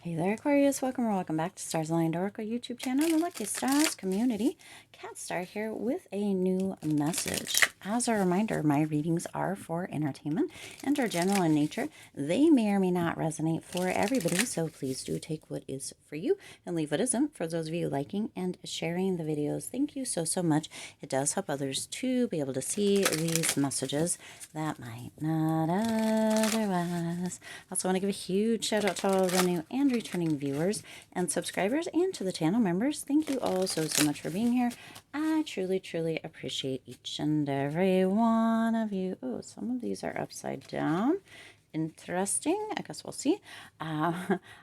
Hey there, Aquarius. Welcome or welcome back to Stars Aligned Oracle YouTube channel, the Lucky Stars community. Cat Star here with a new message. As a reminder, my readings are for entertainment and are general in nature. They may or may not resonate for everybody, so please do take what is for you and leave what isn't. For those of you liking and sharing the videos, thank you so much. It does help others to be able to see these messages that might not otherwise. Also want to give a huge shout out to all the new and returning viewers and subscribers, and to the channel members. Thank you all so much for being here. I truly appreciate each and every one of you. Oh, some of these are upside down. Interesting. I guess we'll see.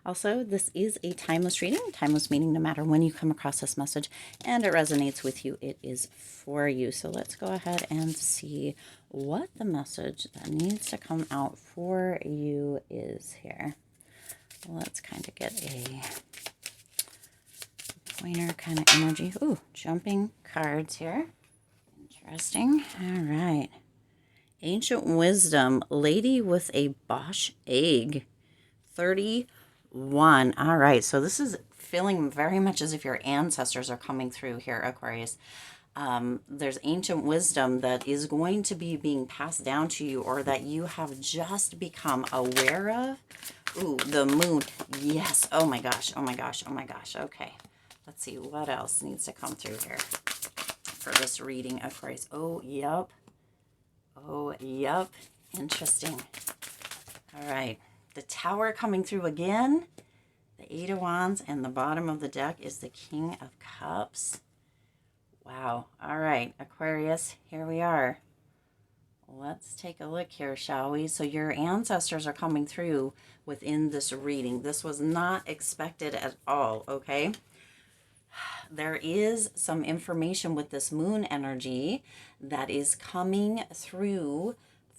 Also, this is a timeless reading. Timeless meaning no matter when you come across this message and it resonates with you, it is for you. So let's go ahead and see what the message that needs to come out for you is here. Let's kind of get a pointer kind of energy. Ooh, jumping cards here. Interesting. All right. Ancient Wisdom, Lady with a Bosch Egg, 31. All right, so this is feeling very much as if your ancestors are coming through here, Aquarius. There's ancient wisdom that is going to be being passed down to you, or that you have just become aware of. Ooh, the moon. Yes. Oh my gosh. Oh my gosh. Oh my gosh. Okay. Let's see what else needs to come through here for this reading, Aquarius. Oh, yep. Oh, yep. Interesting. All right. The Tower coming through again. The Eight of Wands, and the bottom of the deck is the King of Cups. Wow. All right, Aquarius, here we are. Let's take a look here, shall we? So your ancestors are coming through within this reading. This was not expected at all, okay? There is some information with this moon energy that is coming through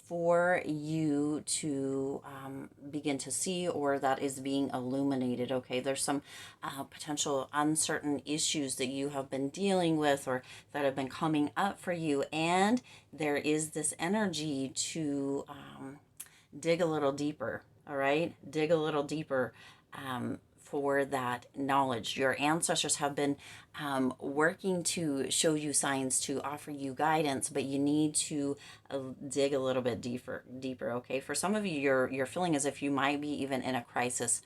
for you to begin to see, or that is being illuminated, okay? There's some potential uncertain issues that you have been dealing with, or that have been coming up for you, and there is this energy to dig a little deeper, all right? Dig a little deeper for that knowledge. Your ancestors have been working to show you signs, to offer you guidance, but you need to dig a little bit deeper, okay? For some of you, you're feeling as if you might be even in a crisis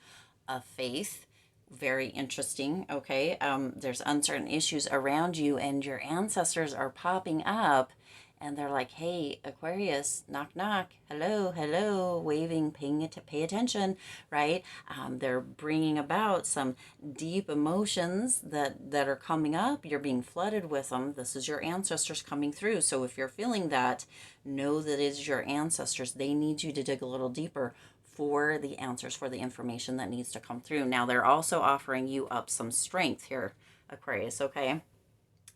of faith. Very interesting, okay? There's uncertain issues around you, and your ancestors are popping up, and they're like, hey, Aquarius, knock, knock, hello, waving, pay attention, right? They're bringing about some deep emotions that are coming up. You're being flooded with them. This is your ancestors coming through. So if you're feeling that, know that it is your ancestors. They need you to dig a little deeper for the answers, for the information that needs to come through. Now, they're also offering you up some strength here, Aquarius, okay?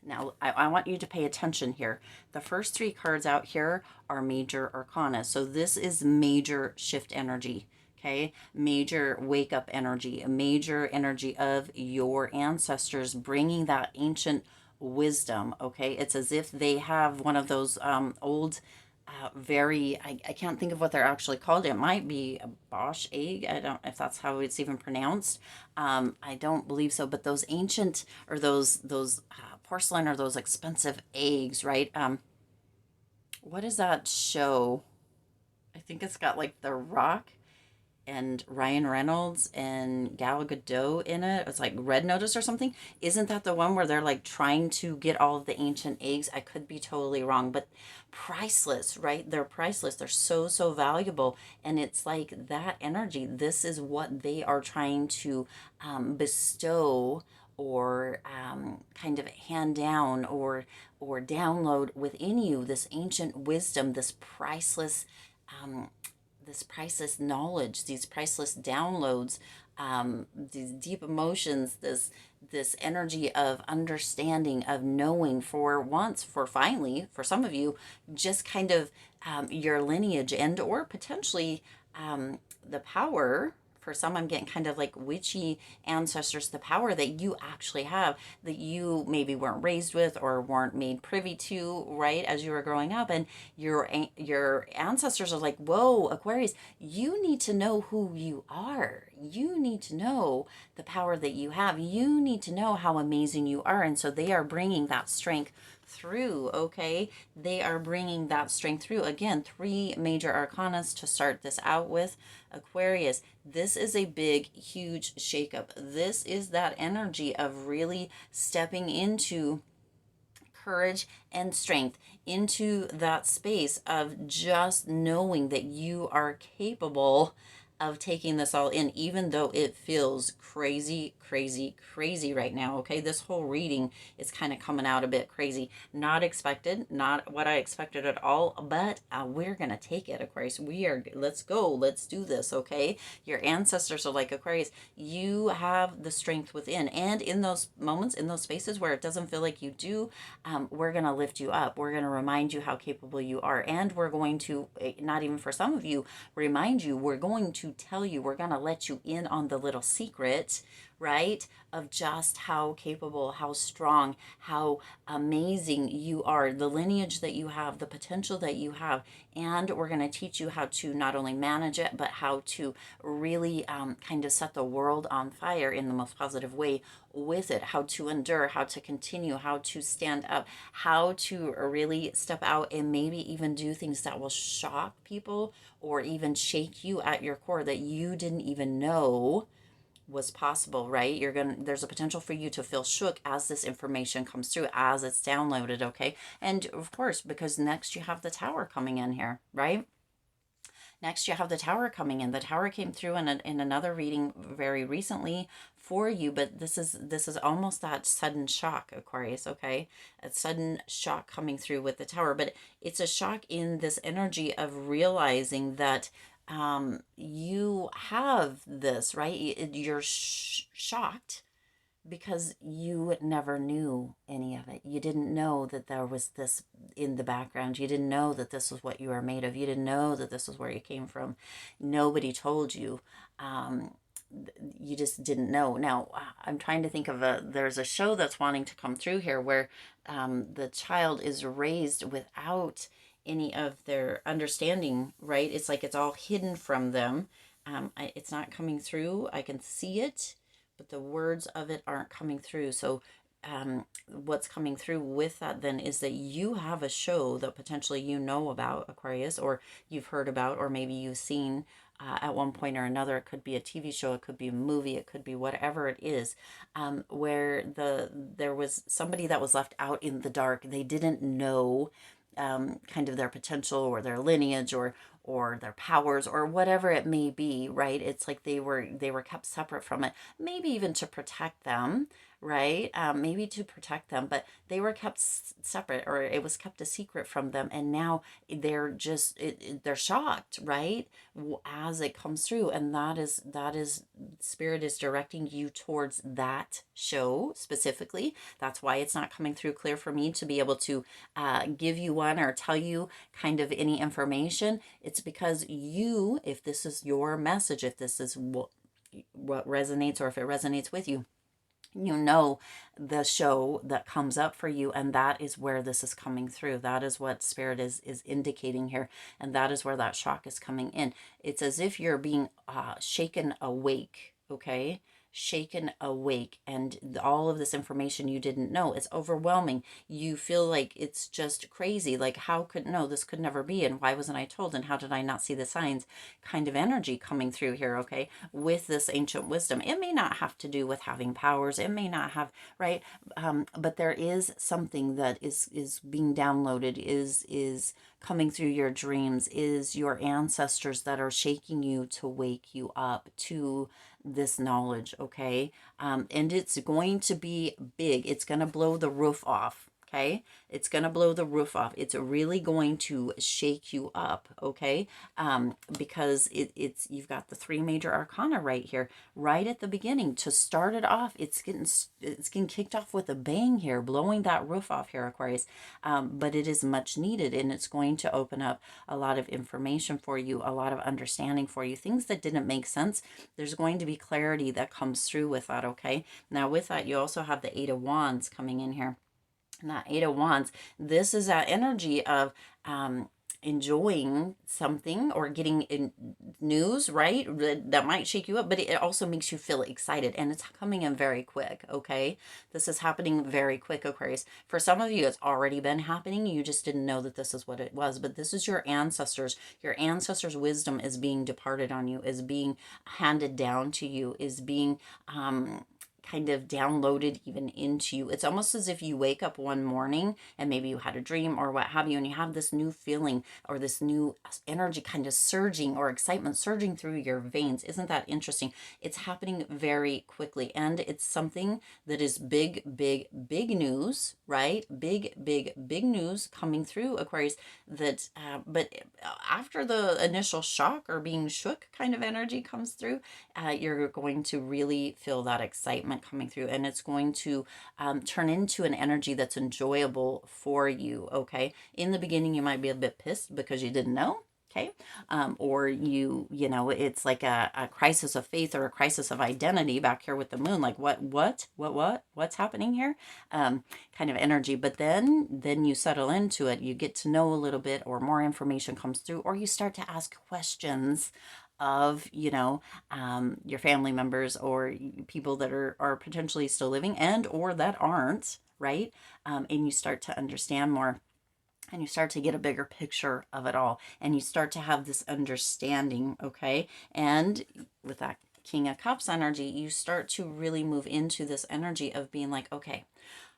Now, I want you to pay attention here. The first three cards out here are major arcana. So this is major shift energy, okay? Major wake up energy, a major energy of your ancestors bringing that ancient wisdom, okay? It's as if they have one of those old, I can't think of what they're actually called. It might be a Bosch egg. I don't know if that's how it's even pronounced. I don't believe so, but those ancient, or those porcelain, or those expensive eggs, right? What is that show? I think it's got like The Rock and Ryan Reynolds and Gal Gadot in it. It's like Red Notice or something. Isn't that the one where they're like trying to get all of the ancient eggs? I could be totally wrong, but priceless, right? They're priceless. They're so valuable. And it's like that energy. This is what they are trying to bestow, or kind of hand down, or download within you, this ancient wisdom, this priceless knowledge, these priceless downloads, these deep emotions, this energy of understanding, of knowing, for once, for finally, for some of you, just kind of your lineage, and or potentially the power. For some, I'm getting kind of like witchy ancestors, the power that you actually have, that you maybe weren't raised with or weren't made privy to, right, as you were growing up. And your ancestors are like, whoa, Aquarius, you need to know who you are. You need to know the power that you have. You need to know how amazing you are. And so they are bringing that strength through, okay? They are bringing that strength through. Again, 3 major arcanas to start this out with. Aquarius, this is a big, huge shakeup. This is that energy of really stepping into courage and strength, into that space of just knowing that you are capable of taking this all in, even though it feels crazy, crazy, crazy right now. Okay, this whole reading is kind of coming out a bit crazy. Not expected, not what I expected at all, but we're gonna take it, Aquarius. Let's go, let's do this. Okay, your ancestors are like, Aquarius, you have the strength within, and in those moments, in those spaces where it doesn't feel like you do, we're gonna lift you up. We're gonna remind you how capable you are, and we're going to, not even for some of you, remind you, we're going to tell you, we're going to let you in on the little secret, right, of just how capable, how strong, how amazing you are, the lineage that you have, the potential that you have. And we're going to teach you how to not only manage it, but how to really kind of set the world on fire in the most positive way with it, how to endure, how to continue, how to stand up, how to really step out and maybe even do things that will shock people or even shake you at your core that you didn't even know was possible, right? There's a potential for you to feel shook as this information comes through, as it's downloaded, okay? And of course, because next you have the Tower coming in here, right? Next, you have the Tower coming in. The Tower came through in another reading very recently for you, but this is almost that sudden shock, Aquarius, okay? A sudden shock coming through with the Tower, but it's a shock in this energy of realizing that you have this, right? You're shocked because you never knew any of it. You didn't know that there was this in the background. You didn't know that this was what you were made of. You didn't know that this was where you came from. Nobody told you. You just didn't know. Now, I'm trying to think of there's a show that's wanting to come through here where the child is raised without any of their understanding, right? It's like it's all hidden from them. It's not coming through. I can see it, but the words of it aren't coming through. So what's coming through with that then is that you have a show that potentially you know about, Aquarius, or you've heard about, or maybe you've seen at one point or another. It could be a TV show, it could be a movie, it could be whatever it is, where there was somebody that was left out in the dark. They didn't know kind of their potential or their lineage or their powers or whatever it may be, right? It's like they were kept separate from it, maybe even to protect them, right? Maybe to protect them, but they were kept separate, or it was kept a secret from them, and now they're just they're shocked, right? As it comes through, and that is Spirit is directing you towards that show specifically. That's why it's not coming through clear for me to be able to give you one or tell you kind of any information. It's because you, if this is your message, if this is what resonates, or if it resonates with you, you know the show that comes up for you, and that is where this is coming through. That is what Spirit is indicating here, and that is where that shock is coming in. It's as if you're being shaken awake, okay? Shaken awake, and all of this information you didn't know, it's overwhelming. You feel like it's just crazy, like this could never be, and why wasn't I told, and how did I not see the signs, kind of energy coming through here, okay, with this ancient wisdom. It may not have to do with having powers, it may not have, right, but there is something that is being downloaded, is coming through your dreams, is your ancestors that are shaking you to wake you up to this knowledge, okay? And it's going to be big. It's going to blow the roof off, okay? It's going to blow the roof off. It's really going to shake you up, okay? Because you've got the 3 major arcana right here, right at the beginning. To start it off, it's getting kicked off with a bang here, blowing that roof off here, Aquarius. But it is much needed, and it's going to open up a lot of information for you, a lot of understanding for you, things that didn't make sense. There's going to be clarity that comes through with that, okay? Now with that, you also have the 8 of Wands coming in here. And that 8 of Wands, this is that energy of enjoying something or getting in news, right? That might shake you up, but it also makes you feel excited, and it's coming in very quick. Okay. This is happening very quick, Aquarius. For some of you, it's already been happening. You just didn't know that this is what it was, but this is your ancestors. Your ancestors' wisdom is being departed on you, is being handed down to you, is being, kind of downloaded even into you. It's almost as if you wake up one morning and maybe you had a dream or what have you, and you have this new feeling or this new energy kind of surging, or excitement surging through your veins. Isn't that interesting? It's happening very quickly, and it's something that is big, big, big news, right? Big, big, big news coming through, Aquarius. That, but after the initial shock or being shook kind of energy comes through, you're going to really feel that excitement coming through, and it's going to turn into an energy that's enjoyable for you. Okay. In the beginning, you might be a bit pissed because you didn't know. Okay. Or you know, it's like a crisis of faith or a crisis of identity back here with the moon. Like what's happening here? Kind of energy. But then you settle into it. You get to know a little bit, or more information comes through, or you start to ask questions of, you know, your family members or people that are potentially still living and or that aren't, right? And you start to understand more, and you start to get a bigger picture of it all, and you start to have this understanding. Okay. And with that King of Cups energy, you start to really move into this energy of being like, okay,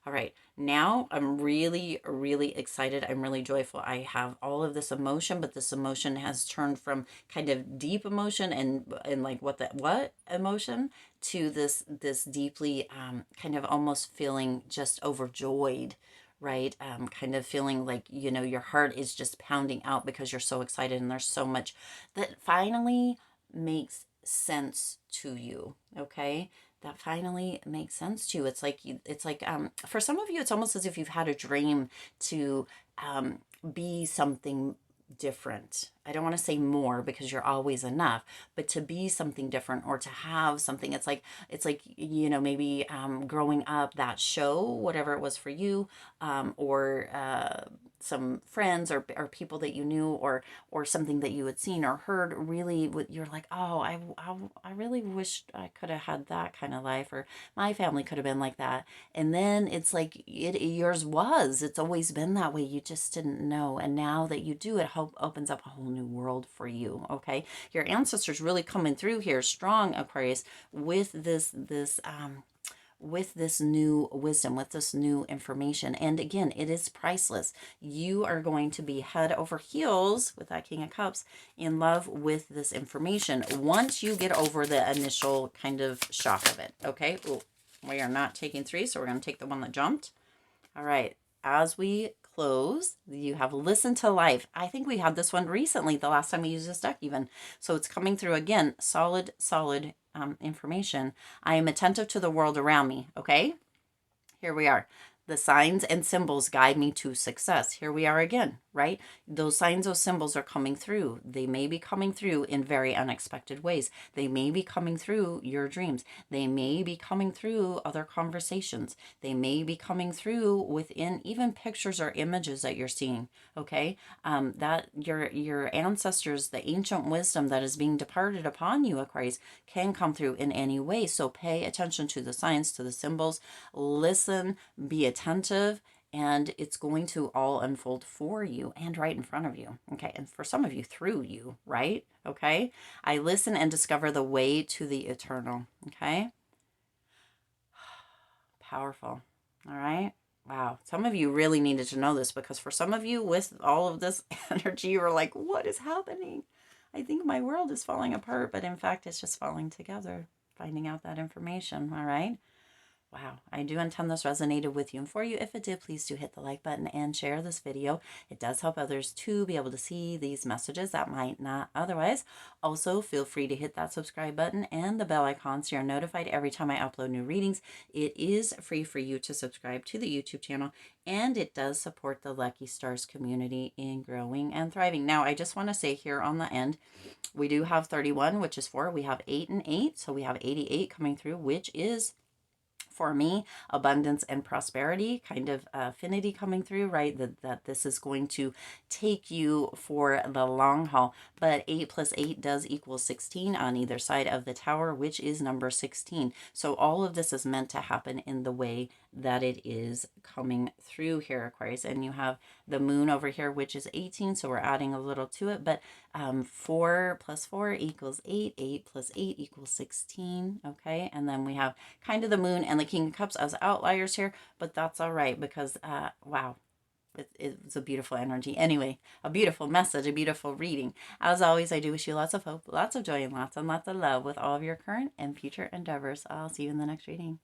all right, now I'm really, really excited. I'm really joyful. I have all of this emotion, but this emotion has turned from kind of deep emotion and like what emotion to this deeply kind of almost feeling just overjoyed, right? Kind of feeling like, you know, your heart is just pounding out because you're so excited, and there's so much that finally makes sense to you. Okay. That finally makes sense to you. It's like for some of you, it's almost as if you've had a dream to be something different. I don't want to say more because you're always enough, but to be something different or to have something. It's like, you know, maybe growing up, that show, whatever it was for you, or some friends or people that you knew, or something that you had seen or heard, really you're like, oh, I really wish I could have had that kind of life, or my family could have been like that. And then it's like it's always been that way, you just didn't know, and now that you do, it opens up a whole new world for you. Okay. Your ancestors really coming through here strong, Aquarius, with this new wisdom, with this new information. And again, it is priceless. You are going to be head over heels with that King of Cups in love with this information once you get over the initial kind of shock of it. Okay. Ooh, we are not taking 3, so we're going to take the one that jumped. All right. As we close, you have Listen to Life. I think we had this one recently, the last time we used this deck even. So it's coming through again. Solid information. I am attentive to the world around me. Okay. Here we are. The signs and symbols guide me to success. Here we are again, right? Those signs, those symbols are coming through. They may be coming through in very unexpected ways. They may be coming through your dreams. They may be coming through other conversations. They may be coming through within even pictures or images that you're seeing. Okay, that your ancestors, the ancient wisdom that is being departed upon you, Aquarius, can come through in any way. So pay attention to the signs, to the symbols. Listen, be attentive, and it's going to all unfold for you and right in front of you. Okay. And for some of you, through you, right? Okay. I listen and discover the way to the eternal. Okay. Powerful. All right. Wow. Some of you really needed to know this, because for some of you, with all of this energy, you were like, what is happening? I think my world is falling apart, but in fact, it's just falling together, finding out that information. All right. Wow, I do intend this resonated with you and for you. If it did, please do hit the like button and share this video. It does help others to be able to see these messages that might not otherwise. Also, feel free to hit that subscribe button and the bell icon so you're notified every time I upload new readings. It is free for you to subscribe to the YouTube channel, and it does support the Lucky Stars community in growing and thriving. Now, I just want to say here on the end, we do have 31, which is 4. We have 8 and 8, so we have 88 coming through, which is for me, abundance and prosperity kind of affinity coming through, right? That this is going to take you for the long haul. But 8 plus 8 does equal 16 on either side of the tower, which is number 16. So all of this is meant to happen in the way that it is coming through here, Aquarius. And you have the moon over here, which is 18. So we're adding a little to it. But 4 plus 4 equals 8. 8 plus 8 equals 16. Okay. And then we have kind of the moon and the King of Cups as outliers here. But that's all right because, wow. It's a beautiful energy. Anyway, a beautiful message, a beautiful reading. As always, I do wish you lots of hope, lots of joy, and lots of love with all of your current and future endeavors. I'll see you in the next reading.